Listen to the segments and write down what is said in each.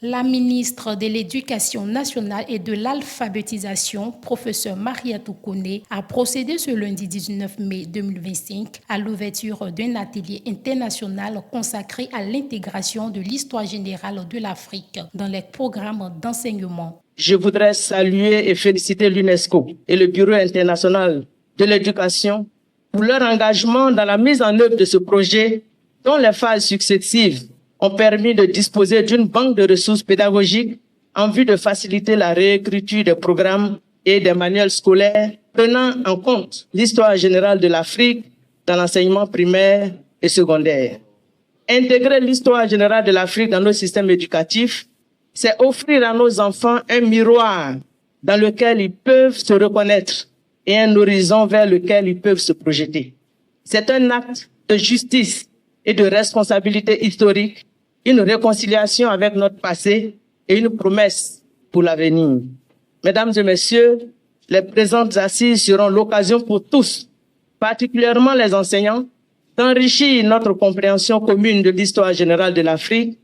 La ministre de l'Éducation nationale et de l'alphabétisation, professeure Mariatou Kone, a procédé ce lundi 19 mai 2025 à l'ouverture d'un atelier international consacré à l'intégration de l'histoire générale de l'Afrique dans les programmes d'enseignement. Je voudrais saluer et féliciter l'UNESCO et le Bureau international de l'éducation pour leur engagement dans la mise en œuvre de ce projet dont les phases successives ont permis de disposer d'une banque de ressources pédagogiques en vue de faciliter la réécriture des programmes et des manuels scolaires prenant en compte l'histoire générale de l'Afrique dans l'enseignement primaire et secondaire. Intégrer l'histoire générale de l'Afrique dans nos systèmes éducatifs, c'est offrir à nos enfants un miroir dans lequel ils peuvent se reconnaître et un horizon vers lequel ils peuvent se projeter. C'est un acte de justice et de responsabilité historique, une réconciliation avec notre passé et une promesse pour l'avenir. Mesdames et messieurs, les présentes assises seront l'occasion pour tous, particulièrement les enseignants, d'enrichir notre compréhension commune de l'histoire générale de l'Afrique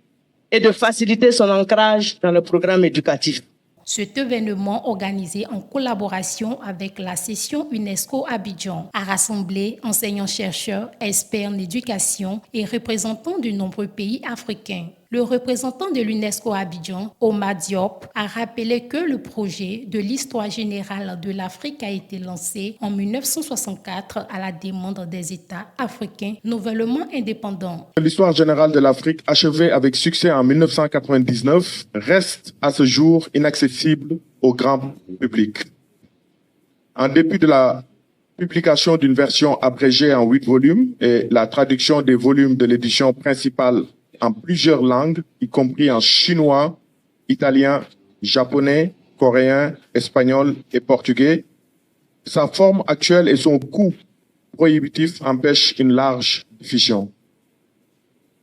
et de faciliter son ancrage dans le programme éducatif. Cet événement, organisé en collaboration avec la session UNESCO Abidjan, a rassemblé enseignants-chercheurs, experts en éducation et représentants de nombreux pays africains. Le représentant de l'UNESCO Abidjan, Omar Diop, a rappelé que le projet de l'histoire générale de l'Afrique a été lancé en 1964 à la demande des États africains nouvellement indépendants. L'histoire générale de l'Afrique, achevée avec succès en 1999, reste à ce jour inaccessible au grand public. En dépit de la publication d'une version abrégée en 8 volumes et la traduction des volumes de l'édition principale en plusieurs langues, y compris en chinois, italien, japonais, coréen, espagnol et portugais, sa forme actuelle et son coût prohibitif empêchent une large diffusion.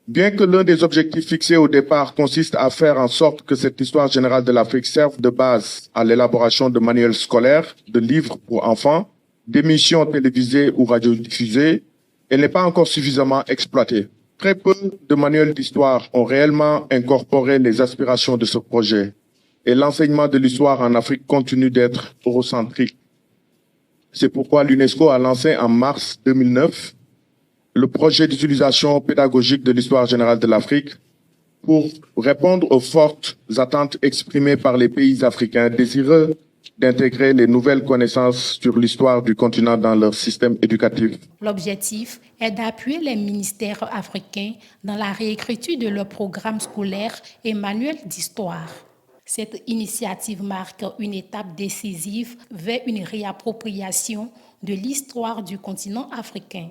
Bien que l'un des objectifs fixés au départ consiste à faire en sorte que cette histoire générale de l'Afrique serve de base à l'élaboration de manuels scolaires, de livres pour enfants, d'émissions télévisées ou radiodiffusées, elle n'est pas encore suffisamment exploitée. Très peu de manuels d'histoire ont réellement incorporé les aspirations de ce projet et l'enseignement de l'histoire en Afrique continue d'être eurocentrique. C'est pourquoi l'UNESCO a lancé en mars 2009 le projet d'utilisation pédagogique de l'histoire générale de l'Afrique pour répondre aux fortes attentes exprimées par les pays africains désireux d'intégrer les nouvelles connaissances sur l'histoire du continent dans leur système éducatif. L'objectif est d'appuyer les ministères africains dans la réécriture de leurs programmes scolaires et manuels d'histoire. Cette initiative marque une étape décisive vers une réappropriation de l'histoire du continent africain.